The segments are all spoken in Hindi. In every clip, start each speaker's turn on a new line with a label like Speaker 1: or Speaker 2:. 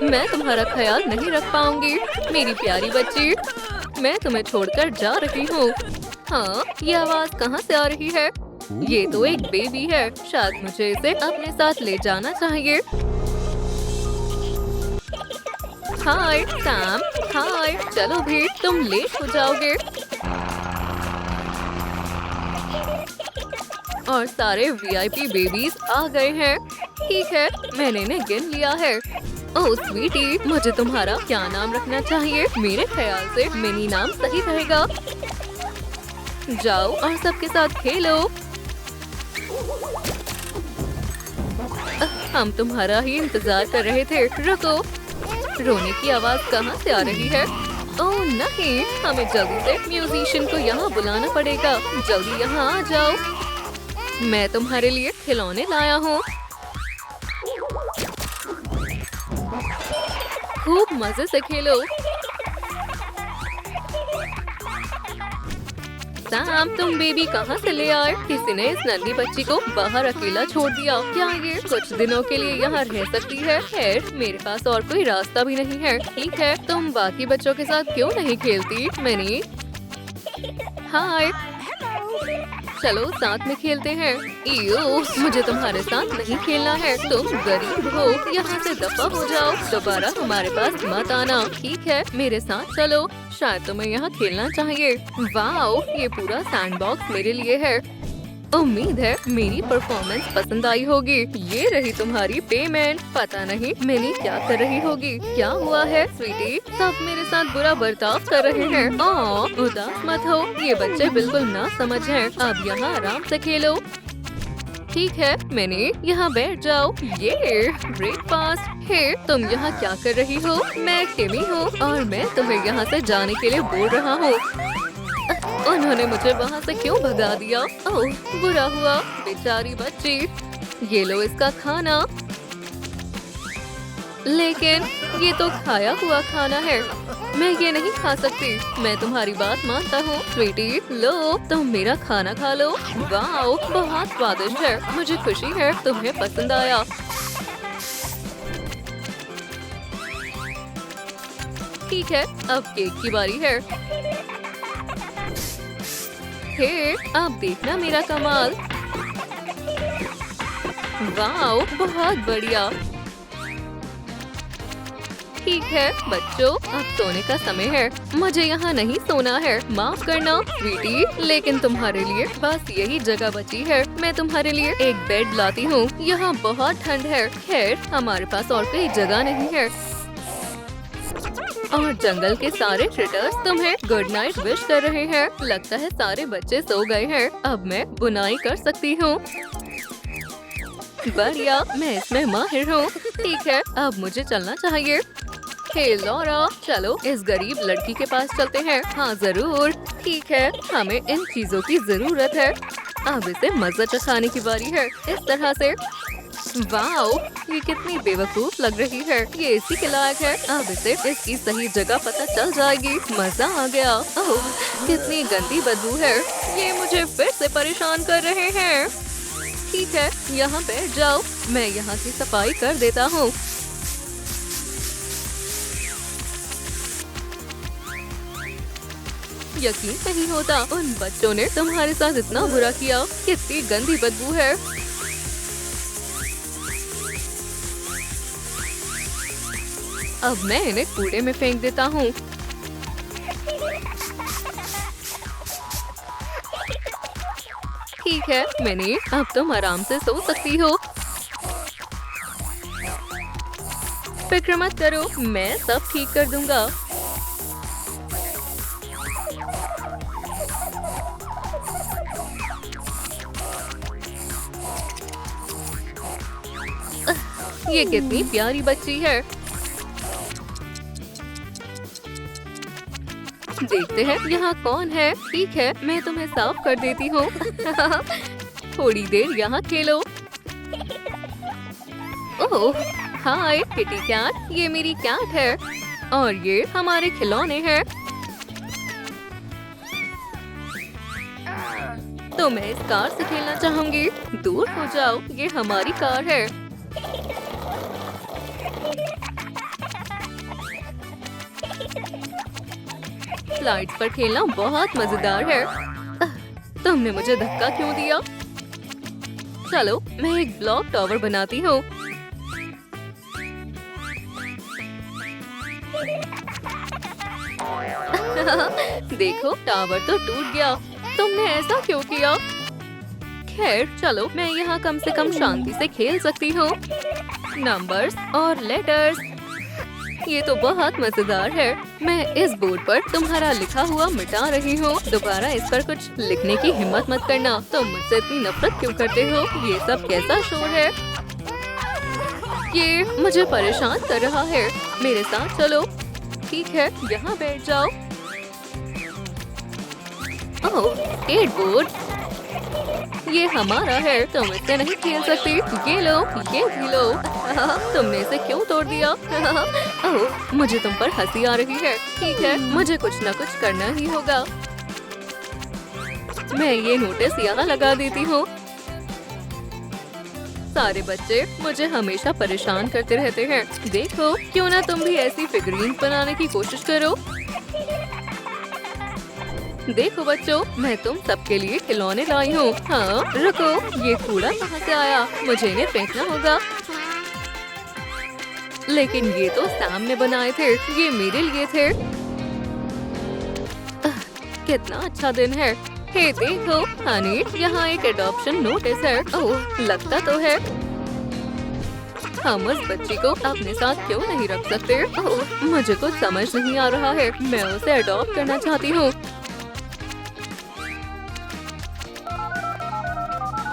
Speaker 1: मैं तुम्हारा ख्याल नहीं रख पाऊंगी मेरी प्यारी बच्ची। मैं तुम्हें छोड़कर जा रही हूँ। हाँ, ये आवाज कहाँ से आ रही है? ये तो एक बेबी है। शायद मुझे इसे अपने साथ ले जाना चाहिए। हाय सैम, हाय, चलो भी, तुम लेट हो जाओगे। और सारे वीआईपी बेबीज आ गए हैं। ठीक है, मैंने इन्हें गिन लिया है। ओह स्वीटी, मुझे तुम्हारा क्या नाम रखना चाहिए? मेरे ख्याल से मिनी नाम सही रहेगा। जाओ और सबके साथ खेलो। हम तुम्हारा ही इंतजार कर रहे थे। रुको, रोने की आवाज कहाँ से आ रही है? ओह नहीं, हमें जल्दी से म्यूजिशियन को यहाँ बुलाना पड़ेगा। जल्दी यहाँ आ जाओ। मैं तुम्हारे लिए खिलौने लाया हूँ। खूब मजे से खेलो। सैम, तुम बेबी कहाँ से ले आए? किसी ने इस नन्ही बच्ची को बाहर अकेला छोड़ दिया। क्या ये कुछ दिनों के लिए यहाँ रह सकती है? खैर, मेरे पास और कोई रास्ता भी नहीं है। ठीक है, तुम बाकी बच्चों के साथ क्यों नहीं खेलती? मिनी, हाय, चलो साथ में खेलते हैं। इयो, मुझे तुम्हारे साथ नहीं खेलना है। तुम गरीब हो, यहाँ से दफा हो जाओ। दोबारा हमारे पास मत आना। ठीक है, मेरे साथ चलो। शायद तुम्हें यहाँ खेलना चाहिए। वाओ, ये पूरा सैंडबॉक्स मेरे लिए है। उम्मीद है मेरी परफॉर्मेंस पसंद आई होगी। ये रही तुम्हारी पेमेंट। पता नहीं मिनी क्या कर रही होगी। क्या हुआ है स्वीटी? सब मेरे साथ बुरा बर्ताव कर रहे हैं। उदास मत हो, ये बच्चे बिल्कुल ना समझ हैं। अब यहाँ आराम से खेलो। ठीक है, मिनी, यहाँ बैठ जाओ। ये ब्रेकफास्ट है। तुम यहाँ क्या कर रही हो? मैं टिमी हूँ और मैं तुम्हें यहाँ से जाने के लिए बोल रहा हूँ। उन्होंने मुझे वहाँ से क्यों भगा दिया? ओह, बुरा हुआ, बेचारी बच्ची। ये लो इसका खाना। लेकिन ये तो खाया हुआ खाना है। मैं ये नहीं खा सकती। मैं तुम्हारी बात मानता हूँ। स्वीटी, लो, तुम मेरा खाना खा लो। वाओ, बहुत स्वादिष्ट है। मुझे खुशी है तुम्हें पसंद आया। ठीक है, अब केक की बारी है। हे, अब देखना मेरा कमाल। वाओ, बहुत बढ़िया। ठीक है बच्चों, अब सोने का समय है। मुझे यहाँ नहीं सोना है। माफ करना स्वीटी, लेकिन तुम्हारे लिए बस यही जगह बची है। मैं तुम्हारे लिए एक बेड लाती हूँ। यहाँ बहुत ठंड है। खैर, हमारे पास और कोई जगह नहीं है। और जंगल के सारे क्रिटर्स तुम्हें गुड नाइट विश कर रहे हैं। लगता है सारे बच्चे सो गए हैं। अब मैं बुनाई कर सकती हूँ। बढ़िया, मैं इसमें माहिर हूँ। ठीक है, अब मुझे चलना चाहिए। हे लॉरा, चलो इस गरीब लड़की के पास चलते हैं। हाँ जरूर। ठीक है, हमें इन चीजों की जरूरत है। अब इसे मजा चखाने की बारी है। इस तरह से। वाओ, ये कितनी बेवकूफ लग रही है। ये इसी के लायक है। अब इसे इसकी सही जगह पता चल जाएगी। मजा आ गया। ओह, कितनी गंदी बदबू है। ये मुझे फिर से परेशान कर रहे हैं। ठीक है, यहाँ बैठ जाओ। मैं यहाँ की सफाई कर देता हूँ। यकीन नहीं होता, उन बच्चों ने तुम्हारे साथ इतना बुरा किया। कितनी गंदी बदबू है। अब मैं इन्हें कूड़े में फेंक देता हूँ। ठीक है मिनी, अब तुम आराम से सो सकती हो। फिक्र मत करो, मैं सब ठीक कर दूंगा। ये कितनी प्यारी बच्ची है। देखते हैं यहाँ कौन है। ठीक है, मैं तुम्हें साफ कर देती हूँ। थोड़ी देर यहाँ खेलो। ओह, हाय किटी कैट, ये मेरी कैट है और ये हमारे खिलौने हैं। तो मैं इस कार से खेलना चाहूंगी। दूर हो जाओ, ये हमारी कार है। स्लाइड्स पर खेलना बहुत मजेदार है। तुमने मुझे धक्का क्यों दिया? चलो मैं एक ब्लॉक टावर बनाती हूँ। देखो टावर तो टूट गया। तुमने ऐसा क्यों किया? खैर चलो मैं यहाँ कम से कम शांति से खेल सकती हूँ। नंबर्स और लेटर्स, ये तो बहुत मजेदार है। मैं इस बोर्ड पर तुम्हारा लिखा हुआ मिटा रही हूँ। दोबारा इस पर कुछ लिखने की हिम्मत मत करना। तुम मुझसे इतनी नफरत क्यों करते हो? ये सब कैसा शोर है? ये मुझे परेशान कर रहा है। मेरे साथ चलो। ठीक है, यहाँ बैठ जाओ। ओह, स्केटबोर्ड, ये हमारा है। तुम इससे नहीं खेल सकती। ये लो, ये भी लो। तुमने इसे क्यों तोड़ दिया? ओह, मुझे तुम पर हंसी आ रही है। ठीक है, मुझे कुछ न कुछ करना ही होगा। मैं ये नोटिस यहाँ लगा देती हूँ। सारे बच्चे मुझे हमेशा परेशान करते रहते हैं। देखो, क्यों ना तुम भी ऐसी फिगरीन बनाने की कोशिश करो। देखो बच्चों, मैं तुम सबके लिए खिलौने लाई हूँ। हाँ, रुको, ये कूड़ा कहाँ से आया? मुझे इन्हें फेंकना होगा। लेकिन ये तो सैम ने बनाए थे, ये मेरे लिए थे। कितना अच्छा दिन है। हे देखो हनी, यहाँ एक एडॉप्शन नोटिस है। ओह, लगता तो है। हम उस बच्ची को अपने साथ क्यों नहीं रख सकते? ओह, मुझे कुछ समझ नहीं आ रहा है। मैं उसे अडॉप्ट करना चाहती हूँ।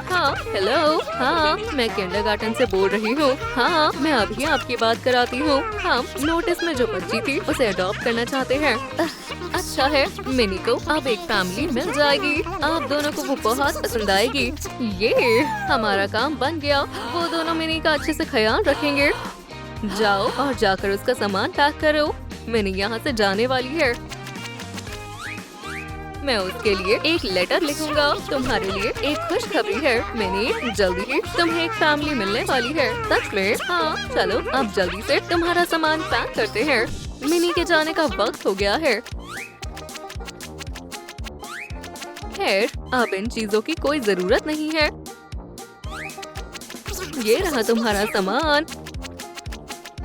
Speaker 1: हाँ, हेलो। हाँ, मैं किंडरगार्टन से बोल रही हूँ। हाँ, मैं अभी आपकी बात कराती हूँ। हम नोटिस में जो बच्ची थी उसे अडॉप्ट करना चाहते हैं। अच्छा है, मिनी को अब एक फैमिली मिल जाएगी। आप दोनों को वो बहुत पसंद आएगी। ये हमारा काम बन गया। वो दोनों मिनी का अच्छे से ख्याल रखेंगे। जाओ और जाकर उसका सामान पैक करो। मिनी यहाँ से जाने वाली है। मैं उसके लिए एक लेटर लिखूंगा। तुम्हारे लिए एक खुशखबरी है मिनी, जल्दी ही तुम्हें एक फैमिली मिलने वाली है। सच में? हाँ, चलो अब जल्दी से तुम्हारा सामान पैक करते हैं। मिनी के जाने का वक्त हो गया है। खैर, अब इन चीजों की कोई जरूरत नहीं है। ये रहा तुम्हारा सामान।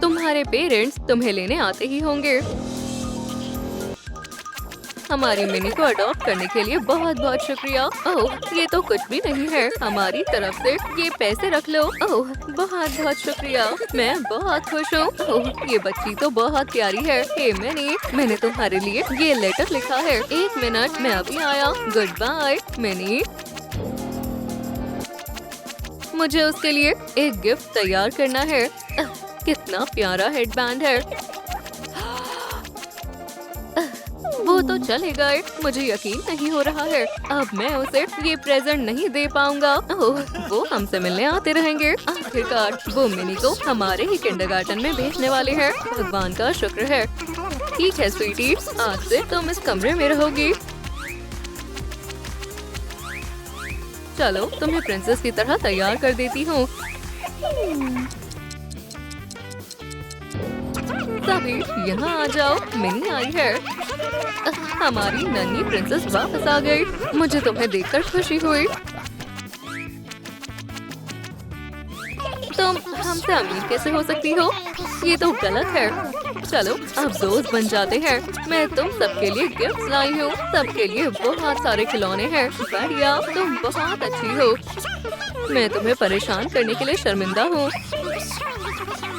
Speaker 1: तुम्हारे पेरेंट्स तुम्हें लेने आते ही होंगे। हमारी मिनी को अडॉप्ट करने के लिए बहुत बहुत शुक्रिया। ओह, ये तो कुछ भी नहीं है। हमारी तरफ से ये पैसे रख लो। ओह, बहुत बहुत शुक्रिया। मैं बहुत खुश हूँ। ओह, ये बच्ची तो बहुत प्यारी है। हे मिनी, मैंने तुम्हारे लिए ये लेटर लिखा है। 1 मिनट, मैं अभी आया। Good bye Mini. मुझे उसके लिए एक गिफ्ट तैयार करना है। कितना प्यारा हेडबैंड है। वो तो चले गए। मुझे यकीन नहीं हो रहा है। अब मैं उसे ये प्रेजेंट नहीं दे पाऊंगा। ओह, वो हमसे मिलने आते रहेंगे। आखिरकार वो मिनी को हमारे ही किंडरगार्टन में भेजने वाले हैं। भगवान का शुक्र है। ठीक है स्वीटी, आज से तुम इस कमरे में रहोगी। चलो तुम्हें प्रिंसेस की तरह तैयार कर देती हूँ। सभी यहाँ आ जाओ, मिनी आई है। हमारी नन्ही प्रिंसेस वापस आ गई। मुझे तुम्हें देखकर खुशी हुई। तुम हमसे अमीर कैसे हो सकती हो? ये तो गलत है। चलो अब दोस्त बन जाते हैं। मैं तुम सबके लिए गिफ्ट लाई हूँ। सबके लिए बहुत सारे खिलौने हैं। बढ़िया, तुम बहुत अच्छी हो। मैं तुम्हें परेशान करने के लिए शर्मिंदा हूँ।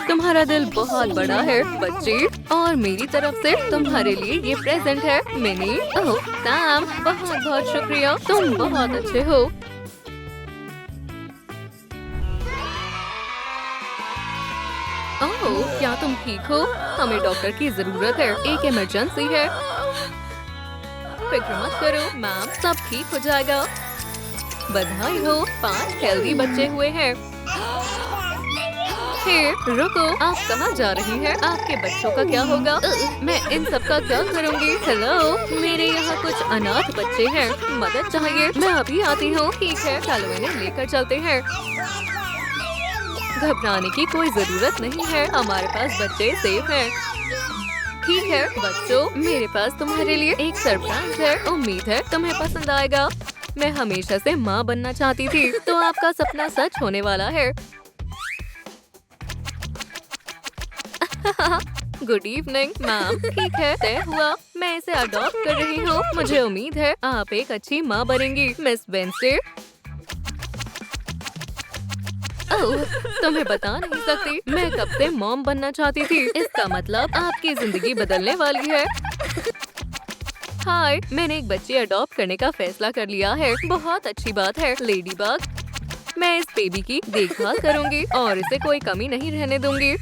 Speaker 1: तुम्हारा दिल बहुत बड़ा है बच्ची, और मेरी तरफ से तुम्हारे लिए ये प्रेजेंट है मिनी। ओह सैम, बहुत बहुत शुक्रिया। तुम बहुत अच्छे हो। ओह, क्या तुम ठीक हो? हमें डॉक्टर की जरूरत है। एक इमरजेंसी है। फिक्र मत करो मैम, सब ठीक हो जाएगा। बधाई हो, 5 हेल्दी बच्चे हुए हैं। हे, रुको, आप कहाँ जा रही हैं? आपके बच्चों का क्या होगा? मैं इन सब का क्या करूँगी? हेलो, मेरे यहाँ कुछ अनाथ बच्चे हैं। मदद चाहिए? मैं अभी आती हूँ। ठीक है, चलो इन्हें लेकर चलते हैं। घबराने की कोई जरूरत नहीं है। हमारे पास बच्चे सेफ हैं। ठीक है बच्चों, मेरे पास तुम्हारे लिए एक सरप्राइज है। उम्मीद है तुम्हें पसंद आएगा। मैं हमेशा से माँ बनना चाहती थी, तो आपका सपना सच होने वाला है। Good evening ma'am. ठीक है, तय हुआ। मैं इसे अडॉप्ट कर रही हूँ। मुझे उम्मीद है आप एक अच्छी माँ बनेंगी मिस वेंसडे। ओह, तुम्हें बता नहीं सकती, मैं कब से मॉम बनना चाहती थी। इसका मतलब आपकी जिंदगी बदलने वाली है। हाय, मैंने एक बच्ची अडॉप्ट करने का फैसला कर लिया है। बहुत अच्छी बात है लेडी बग। मैं इस बेबी की देखभाल करूंगी और इसे कोई कमी नहीं रहने दूंगी।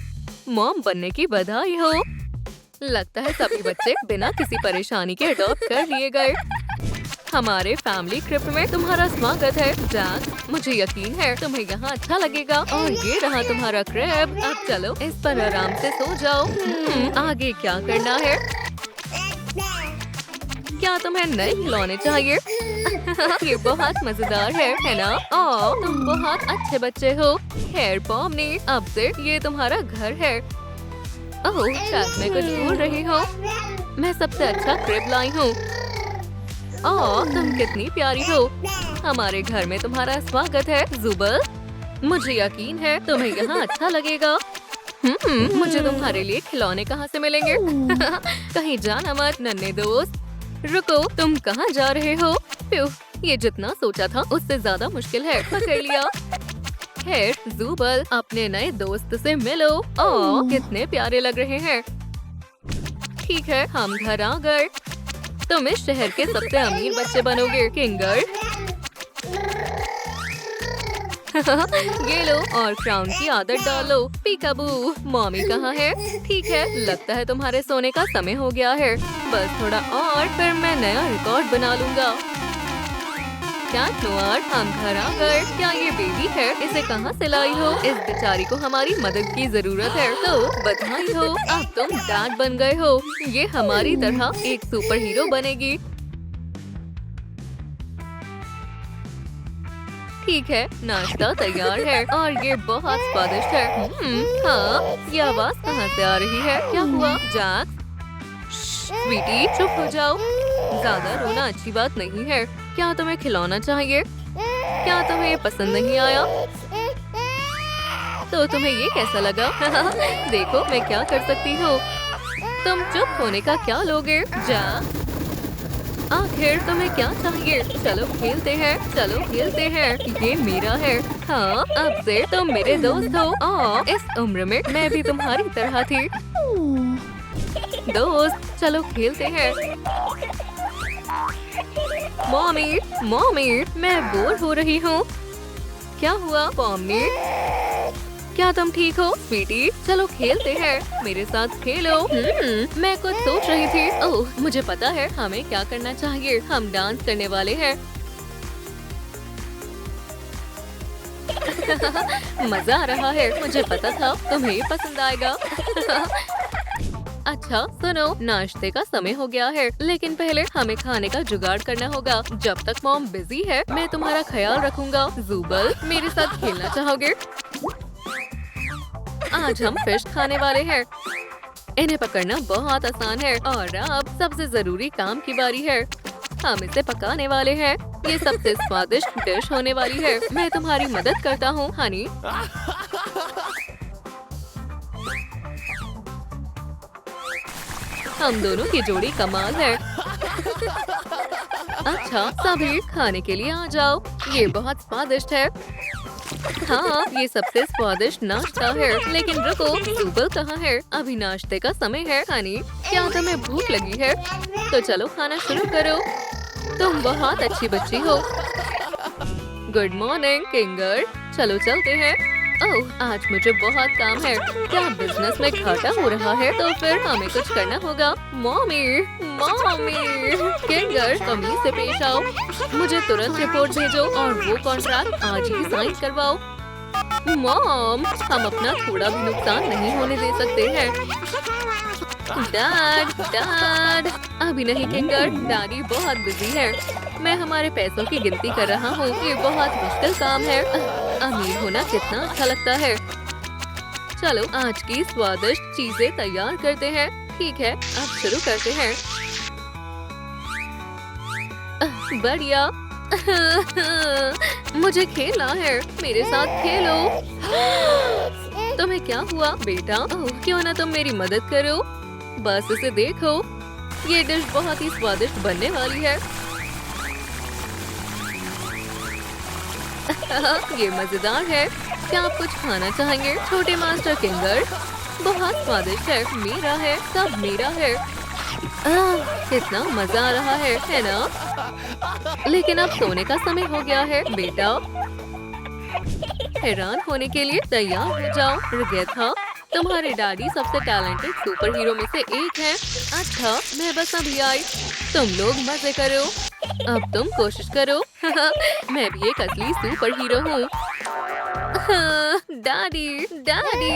Speaker 1: मॉम बनने की बधाई हो। लगता है सभी बच्चे बिना किसी परेशानी के अडॉप्ट कर लिए गए। हमारे फैमिली ट्रिप में तुम्हारा स्वागत है जैक। मुझे यकीन है तुम्हें यहाँ अच्छा लगेगा। और ये रहा तुम्हारा क्रैब। अब चलो इस पर आराम से सो जाओ। आगे क्या करना है? क्या तुम्हें नए खिलौने चाहिए? ये बहुत मजेदार है ना? ओह, तुम बहुत अच्छे बच्चे हो। खैर पॉमनी, अब से ये तुम्हारा घर है। ओह, शायद मैं कुछ भूल रही हूँ। मैं सबसे अच्छा क्रिब लाई हूँ। ओह, तुम कितनी प्यारी हो। हमारे घर में तुम्हारा स्वागत है जुबल। मुझे यकीन है तुम्हें यहाँ अच्छा लगेगा। मुझे तुम्हारे लिए खिलौने कहाँ से मिलेंगे? कहीं जाना मत नन्हे दोस्त। रुको, तुम कहाँ जा रहे हो? प्यू, ये जितना सोचा था उससे ज्यादा मुश्किल है। पकड़ लिया। खैर जुबल, अपने नए दोस्त से मिलो। ओह, कितने प्यारे लग रहे हैं। ठीक है, हम घर आ गए। तुम इस शहर के सबसे अमीर बच्चे बनोगे किंगर। ये लो और क्राउन की आदत डालो। पीकाबू, मॉमी कहाँ है? ठीक है, लगता है तुम्हारे सोने का समय हो गया है। बस थोड़ा और फिर मैं नया रिकॉर्ड बना लूंगा। क्या नोआर, हम घर आ गए। क्या ये बेबी है? इसे कहाँ से लाई हो? इस बेचारी को हमारी मदद की जरूरत है। तो बधाई हो, अब तुम डैड बन गए हो। ये हमारी तरह एक सुपर हीरो बनेगी। ठीक है, नाश्ता तैयार है और ये बहुत स्वादिष्ट है। हाँ, ये आवाज कहाँ से आ रही है? क्या हुआ जैक? स्वीटी, चुप हो जाओ। ज्यादा रोना अच्छी बात नहीं है। क्या तुम्हें खिलौना चाहिए? क्या तुम्हें ये पसंद नहीं आया? तो तुम्हें ये कैसा लगा? देखो मैं क्या कर सकती हूँ। तुम चुप होने का क्या लोगे? जा, आखिर तुम्हें क्या चाहिए? चलो खेलते हैं, चलो खेलते हैं। ये मेरा है। हाँ, अब से तुम मेरे दोस्त हो। इस उम्र में मैं भी तुम्हारी तरह थी। दोस्त, चलो खेलते हैं। मॉमी, मॉमी, मैं बोर हो रही हूँ। क्या हुआ पॉमी? क्या तुम ठीक हो? स्वीटी, चलो खेलते हैं। मेरे साथ खेलो। मैं कुछ सोच रही थी। ओह, मुझे पता है हमें क्या करना चाहिए। हम डांस करने वाले हैं। मजा आ रहा है। मुझे पता था तुम्हें ये पसंद आएगा। अच्छा सुनो, नाश्ते का समय हो गया है, लेकिन पहले हमें खाने का जुगाड़ करना होगा। जब तक मॉम बिजी है, मैं तुम्हारा ख्याल रखूंगा। जुबल, मेरे साथ खेलना चाहोगे? आज हम फिश खाने वाले हैं। इन्हें पकड़ना बहुत आसान है। और अब सबसे जरूरी काम की बारी है। हम इसे पकाने वाले हैं। ये सबसे स्वादिष्ट डिश होने वाली है। मैं तुम्हारी मदद करता हूँ हनी। हम दोनों की जोड़ी कमाल है। अच्छा सभी खाने के लिए आ जाओ। ये बहुत स्वादिष्ट है। हाँ, ये सबसे स्वादिष्ट नाश्ता है। लेकिन रुको, जुबल कहाँ है? अभी नाश्ते का समय है हनी। क्या तुम्हें भूख लगी है? तो चलो खाना शुरू करो। तुम बहुत अच्छी बच्ची हो। Good morning Kinger. चलो चलते हैं। ओह, आज मुझे बहुत काम है। क्या बिजनेस में घाटा हो रहा है? तो फिर हमें कुछ करना होगा। मॉमी, मॉमी, किंगर कमीज से पेश आओ। मुझे तुरंत रिपोर्ट भेजो और वो कॉन्ट्रैक्ट आज ही साइन करवाओ। मॉम, हम अपना थोड़ा भी नुकसान नहीं होने दे सकते हैं। डैड, डैड, अभी नहीं किंगर, डैडी बहुत बिजी है। मैं हमारे पैसों की गिनती कर रहा हूँ। ये बहुत मुश्किल काम है। अमीर होना कितना अच्छा लगता है। चलो आज की स्वादिष्ट चीजें तैयार करते हैं। ठीक है, अब शुरू करते हैं। बढ़िया। मुझे खेलना है, मेरे साथ खेलो। तुम्हें क्या हुआ बेटा? क्यों ना तुम मेरी मदद करो। बस इसे देखो, ये डिश बहुत ही स्वादिष्ट बनने वाली है। ये मजेदार है। क्या आप कुछ खाना चाहेंगे छोटे मास्टर किंगर? बहुत स्वादिष्ट है, मेरा है, सब मेरा है। कितना मजा आ रहा है ना? लेकिन अब सोने का समय हो गया है बेटा। हैरान होने के लिए तैयार हो जाओ। रिगेथा, तुम्हारे डैडी सबसे टैलेंटेड सुपर हीरो में से एक है। अच्छा, मैं बस अभी आई। तुम लोग मजे करो, अब तुम कोशिश करो। मैं भी एक असली सुपर हीरो हूँ। Daddy, daddy.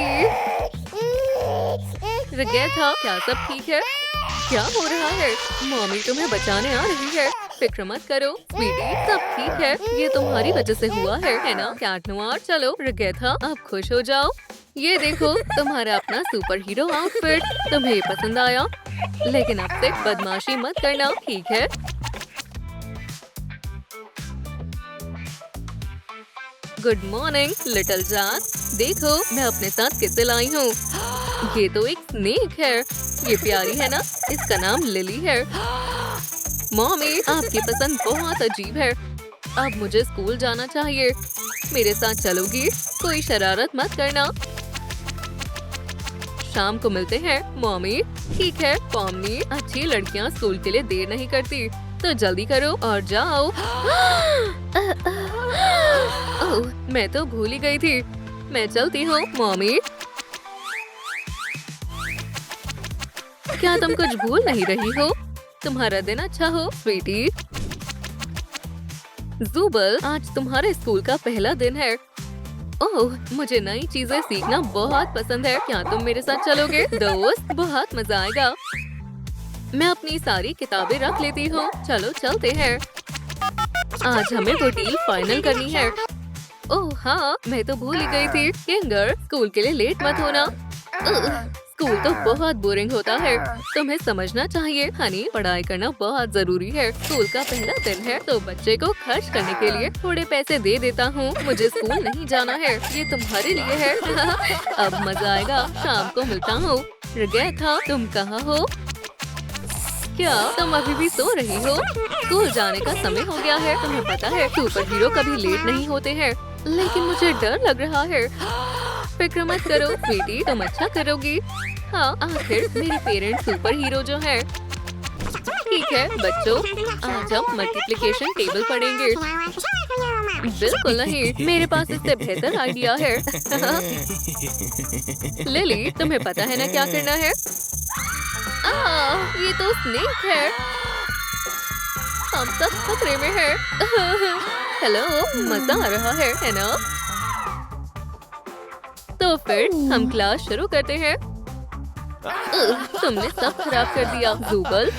Speaker 1: रिगेथा, क्या सब ठीक है? क्या हो रहा है? मम्मी तुम्हें बचाने आ रही है। फिक्र मत करो स्वीटी, सब ठीक है। ये तुम्हारी वजह से हुआ है ना कैट नोयर? चलो रिगेथा, अब खुश हो जाओ। ये देखो तुम्हारा अपना सुपर हीरो आउटफिट। तुम्हें ये पसंद आया? लेकिन अब से बदमाशी मत करना, ठीक है? Good morning little Jack. देखो मैं अपने साथ किसे लाई हूँ। ये तो एक स्नेक है। ये प्यारी है ना? इसका नाम लिली है। मॉमी, आपकी पसंद बहुत अजीब है। अब मुझे स्कूल जाना चाहिए। मेरे साथ चलोगी? कोई शरारत मत करना। शाम को मिलते हैं मॉमी। ठीक है पॉमनी, अच्छी लड़कियां स्कूल के लिए देर नहीं करती, तो जल्दी करो और जाओ। ओह, मैं तो भूल ही गई थी। मैं चलती हूँ मॉमी। क्या तुम कुछ भूल नहीं रही हो? तुम्हारा दिन अच्छा हो स्वीटी। ज़ुबल, आज तुम्हारे स्कूल का पहला दिन है। ओह, मुझे नई चीजें सीखना बहुत पसंद है। क्या तुम मेरे साथ चलोगे दोस्त? बहुत मजा आएगा। मैं अपनी सारी किताबें रख लेती हूँ। चलो चलते हैं। आज हमें वो डील फाइनल करनी है। ओह हाँ, मैं तो भूल ही गई थी। किंगर, स्कूल के लिए लेट मत होना। स्कूल तो बहुत बोरिंग होता है। तुम्हें समझना चाहिए हनी, पढ़ाई करना बहुत जरूरी है। स्कूल का पहला दिन है तो बच्चे को खर्च करने के लिए थोड़े पैसे दे देता हूँ। मुझे स्कूल नहीं जाना है, ये तुम्हारे लिए है। अब मजा आएगा। शाम को मिलता हूँ। रिगेथा, तुम कहाँ हो? क्या तुम अभी भी सो रही हो? स्कूल जाने का समय हो गया है। तुम्हें पता है सुपर हीरो कभी लेट नहीं होते हैं, लेकिन मुझे डर लग रहा है। फिक्र मत करो बेटी, तुम अच्छा करोगी। हाँ, आखिर मेरे पेरेंट्स सुपर हीरो जो हैं। ठीक है बच्चों, आज हम मल्टीप्लिकेशन टेबल पढ़ेंगे। बिल्कुल नहीं, मेरे पास इससे बेहतर आइडिया है। लिली, तुम्हें पता है ना क्या करना है? ये तो स्नेक है। हम सब खतरे में हैं। हेलो, मजा आ रहा है ना? तो फिर हम क्लास शुरू करते हैं। तुमने सब खराब कर दिया ज़ुबल।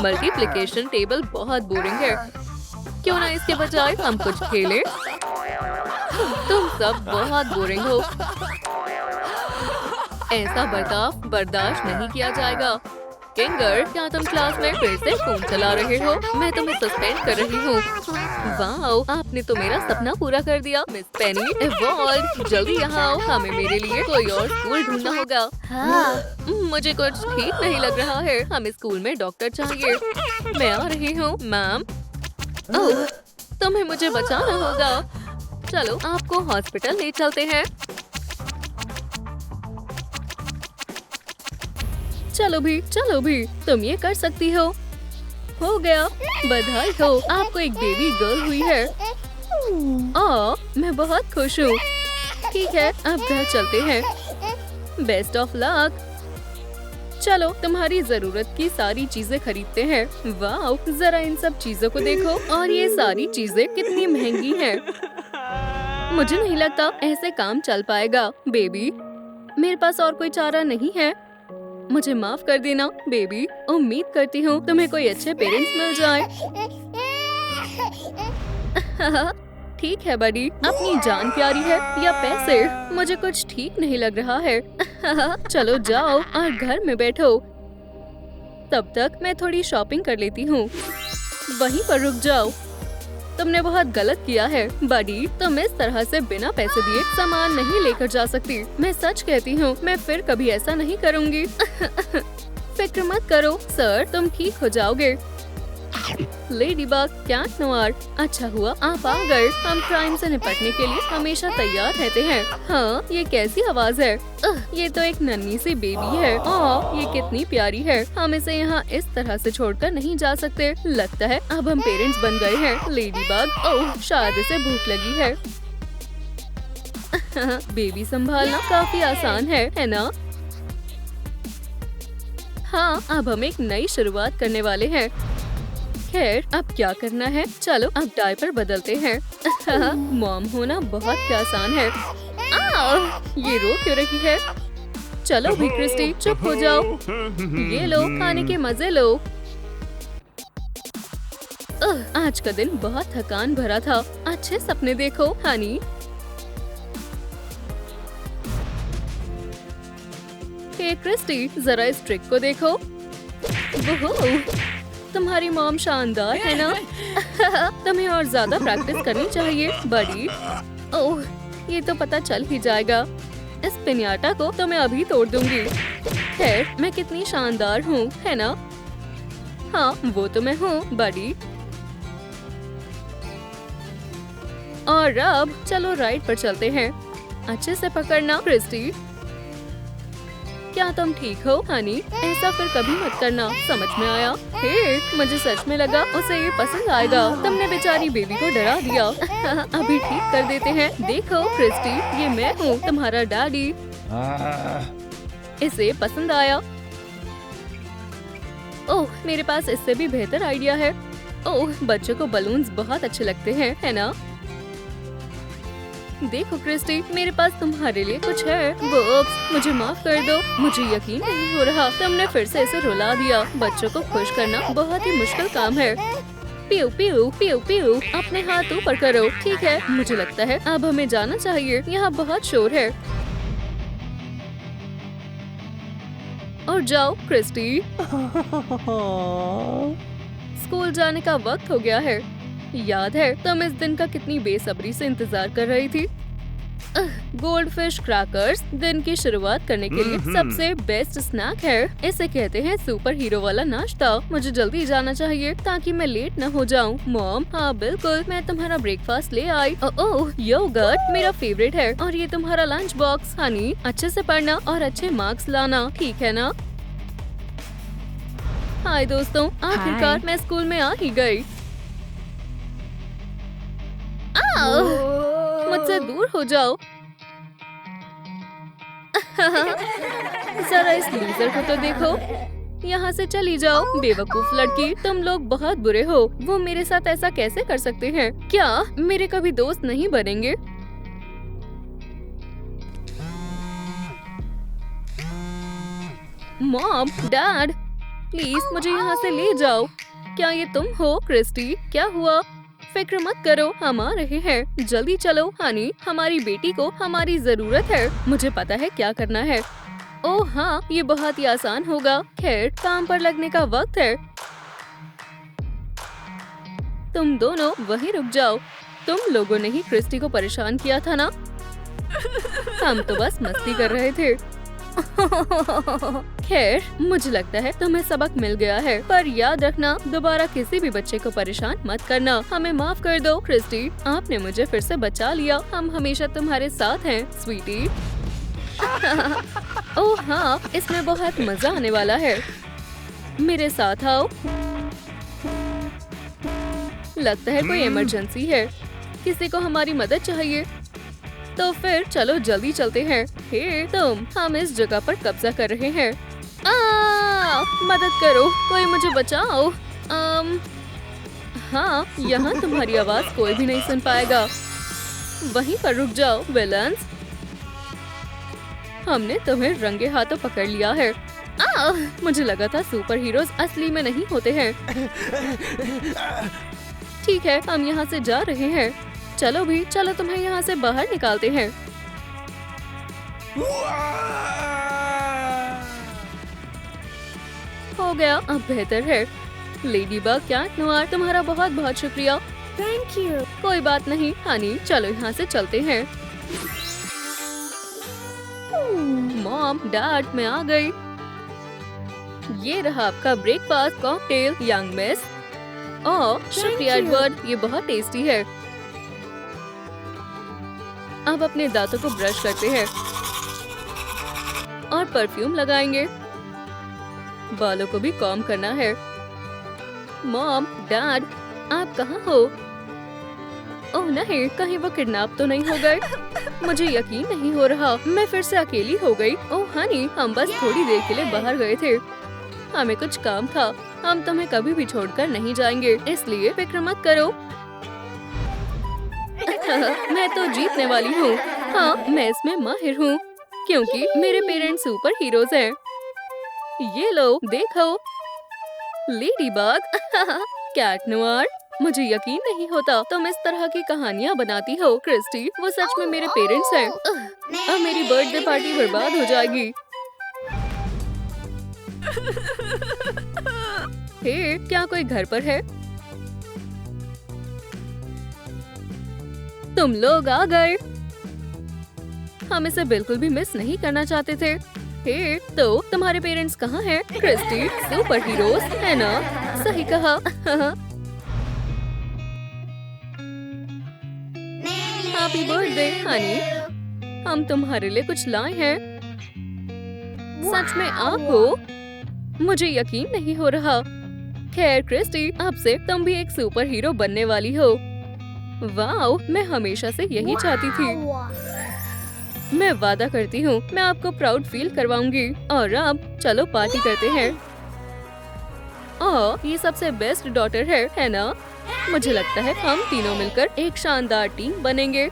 Speaker 1: मल्टीप्लिकेशन टेबल बहुत बोरिंग है। क्यों ना इसके बजाय हम कुछ खेलें? तुम सब बहुत बोरिंग हो। ऐसा बर्ताव बर्दाश्त नहीं किया जाएगा। किंगर, क्या तुम क्लास में फिर से फोन चला रहे हो? मैं तुम्हें सस्पेंड कर रही हूँ। वाओ, आपने तो मेरा सपना पूरा कर दिया। मिस पेनी, एवॉल्व, जल्दी यहाँ आओ। हमें मेरे लिए कोई और स्कूल ढूंढना होगा। हाँ, मुझे कुछ ठीक नहीं लग रहा है। हमें स्कूल में डॉक्टर चाहिए। मैं आ रही हूँ मैम। ओह, तुम्हें मुझे बचाना होगा। चलो आपको हॉस्पिटल ले चलते हैं। चलो भी, तुम ये कर सकती हो। हो गया, बधाई हो, आपको एक बेबी गर्ल हुई है। मैं बहुत खुश हूँ। ठीक है, अब घर चलते हैं। Best of luck. चलो तुम्हारी जरूरत की सारी चीजें खरीदते हैं। वाओ, जरा इन सब चीजों को देखो, और ये सारी चीजें कितनी महंगी हैं। मुझे नहीं लगता ऐसे काम चल पाएगा बेबी। मेरे पास और कोई चारा नहीं है। मुझे माफ कर देना बेबी। उम्मीद करती हूँ तुम्हें कोई अच्छे पेरेंट्स मिल जाए। ठीक है बडी, अपनी जान प्यारी है या पैसे? मुझे कुछ ठीक नहीं लग रहा है। चलो जाओ और घर में बैठो। तब तक मैं थोड़ी शॉपिंग कर लेती हूँ। वहीं पर रुक जाओ, तुमने बहुत गलत किया है बडी। तुम इस तरह से बिना पैसे दिए सामान नहीं लेकर जा सकती। मैं सच कहती हूँ, मैं फिर कभी ऐसा नहीं करूँगी। फिक्र मत करो सर, तुम ठीक हो जाओगे। लेडीबग, कैट नोआर, अच्छा हुआ आप आ गए। हम क्राइम से निपटने के लिए हमेशा तैयार रहते हैं। हाँ, ये कैसी आवाज है? ये तो एक नन्ही सी बेबी है। ये कितनी प्यारी है। हम इसे यहाँ इस तरह से छोड़कर नहीं जा सकते। लगता है अब हम पेरेंट्स बन गए हैं। लेडीबग, ओह शायद इसे भूख लगी है। बेबी संभालना काफी आसान है ना? हाँ, अब हम एक नई शुरुआत करने वाले हैं। खैर, अब क्या करना है? चलो अब डायपर बदलते हैं। मॉम होना बहुत ही आसान है। ये रो क्यों रही है? चलो भी क्रिस्टी, चुप हो जाओ। ये लो, खाने के मजे लो। आज का दिन बहुत थकान भरा था। अच्छे सपने देखो हनी। हे क्रिस्टी, जरा इस ट्रिक को देखो। तुम्हारी मॉम शानदार है ना? तुम्हें और ज्यादा प्रैक्टिस करनी चाहिए बड़ी। ओह, ये तो पता चल ही जाएगा। इस पिन्याटा को तो मैं अभी तोड़ दूंगी। खैर, मैं कितनी शानदार हूँ, है ना? हाँ, वो तो मैं हूँ बड़ी। और अब चलो राइड पर चलते हैं। अच्छे से पकड़ना क्रिस्टी। क्या तुम ठीक हो हनी? ऐसा फिर कभी मत करना, समझ में आया? हे, मुझे सच में लगा उसे ये पसंद आएगा। तुमने बेचारी बेबी को डरा दिया। अभी ठीक कर देते हैं। देखो क्रिस्टी, ये मैं हूँ, तुम्हारा डैडी। इसे पसंद आया। ओह, मेरे पास इससे भी बेहतर आइडिया है। ओह, बच्चों को बलून्स बहुत अच्छे लगते हैं, है ना? देखो क्रिस्टी, मेरे पास तुम्हारे लिए कुछ है। बॉब्स, मुझे माफ कर दो, मुझे यकीन नहीं हो रहा तुमने फिर से इसे रुला दिया। बच्चों को खुश करना बहुत ही मुश्किल काम है। पीऊ पीऊ पीऊ पीऊ, अपने हाथ ऊपर करो। ठीक है, मुझे लगता है अब हमें जाना चाहिए। यहाँ बहुत शोर है। और जाओ क्रिस्टी, स्कूल जाने का वक्त हो गया है। याद है तुम इस दिन का कितनी बेसब्री से इंतजार कर रही थी? गोल्ड फिश क्रैकर्स दिन की शुरुआत करने के लिए सबसे बेस्ट स्नैक है। इसे कहते हैं सुपर हीरो वाला नाश्ता। मुझे जल्दी जाना चाहिए ताकि मैं लेट न हो जाऊं। मॉम, हाँ बिल्कुल, मैं तुम्हारा ब्रेकफास्ट ले आई। ओह, योगर्ट मेरा फेवरेट है। और ये तुम्हारा लंच बॉक्स। हनी, अच्छे से पढ़ना और अच्छे मार्क्स लाना, ठीक है ना? हाय दोस्तों, आखिरकार मैं स्कूल में आ ही गई। मुझसे दूर हो जाओ। जरा इस लूजर को तो देखो। यहाँ से चली जाओ बेवकूफ लड़की, तुम लोग बहुत बुरे हो। वो मेरे साथ ऐसा कैसे कर सकते हैं? क्या मेरे कभी दोस्त नहीं बनेंगे? मॉम, डैड, प्लीज मुझे यहाँ से ले जाओ। क्या ये तुम हो क्रिस्टी? क्या हुआ? फिक्र मत करो, हम आ रहे हैं। जल्दी चलो हनी, हमारी बेटी को हमारी जरूरत है। मुझे पता है क्या करना है। ओह हाँ, ये बहुत ही आसान होगा। खैर, काम पर लगने का वक्त है। तुम दोनों वहीं रुक जाओ। तुम लोगों ने ही क्रिस्टी को परेशान किया था ना? हम तो बस मस्ती कर रहे थे। खैर, मुझे लगता है तुम्हें सबक मिल गया है, पर याद रखना दोबारा किसी भी बच्चे को परेशान मत करना। हमें माफ कर दो क्रिस्टी, आपने मुझे फिर से बचा लिया। हम हमेशा तुम्हारे साथ हैं स्वीटी। ओह हाँ, इसमें बहुत मजा आने वाला है। मेरे साथ आओ। लगता है कोई इमरजेंसी है, किसी को हमारी मदद चाहिए। तो फिर चलो जल्दी चलते हैं। हे तुम, हम इस जगह पर कब्जा कर रहे हैं। मदद करो, कोई मुझे बचाओ। हाँ, यहाँ तुम्हारी आवाज कोई भी नहीं सुन पाएगा। वहीं पर रुक जाओ विलन्स, हमने तुम्हें रंगे हाथों पकड़ लिया है। मुझे लगा था सुपर हीरोज असली में नहीं होते हैं। ठीक है, हम यहाँ से जा रहे हैं। चलो भी, चलो तुम्हें यहाँ से बाहर निकालते हैं। हो गया, अब बेहतर है। लेडी बग, कैट नोयर, तुम्हारा बहुत बहुत शुक्रिया।
Speaker 2: Thank you.
Speaker 1: कोई बात नहीं हनी, चलो यहाँ से चलते हैं। मॉम, डैड, मैं आ गई। ये रहा आपका ब्रेकफास्ट कॉकटेल, यंग मिस। ओह शुक्रिया
Speaker 2: you.
Speaker 1: एडवर्ड, ये बहुत टेस्टी है। अब अपने दांतों को ब्रश करते हैं और परफ्यूम लगाएंगे। बालों को भी कॉम्ब करना है। मॉम, डैड, आप कहाँ हो? ओह नहीं, कहीं वो किडनैप तो नहीं हो गए? मुझे यकीन नहीं हो रहा, मैं फिर से अकेली हो गई। ओह हनी, हम बस थोड़ी देर के लिए बाहर गए थे, हमें कुछ काम था। हम तुम्हें कभी भी छोड़कर नहीं जाएंगे, इसलिए फिक्र मत करो। मैं तो जीतने वाली हूँ। हाँ, मैं इसमें माहिर हूँ क्योंकि मेरे पेरेंट्स सुपर हीरोज हैं। ये लो देखो, लेडी बग, कैट नोयर, मुझे यकीन नहीं होता तुम इस तरह की कहानियाँ बनाती हो। क्रिस्टी, वो सच में मेरे पेरेंट्स हैं। अब मेरी बर्थडे पार्टी बर्बाद हो जाएगी। हे, क्या कोई घर पर है? तुम लोग आ गए। हम इसे बिल्कुल भी मिस नहीं करना चाहते थे। हे, तो तुम्हारे पेरेंट्स कहाँ हैं? क्रिस्टी, सुपर हीरोज है ना? सही कहा। हैप्पी बर्थडे हनी, हम तुम्हारे लिए कुछ लाए हैं। सच में आप हो? मुझे यकीन नहीं हो रहा। खैर क्रिस्टी, अब से तुम भी एक सुपर हीरो बनने वाली हो। वाओ, मैं हमेशा से यही चाहती थी। मैं वादा करती हूँ मैं आपको प्राउड फील करवाऊंगी। और अब चलो पार्टी करते हैं। ओह, ये सबसे बेस्ट डॉटर है ना? मुझे लगता है हम तीनों मिलकर एक शानदार टीम बनेंगे।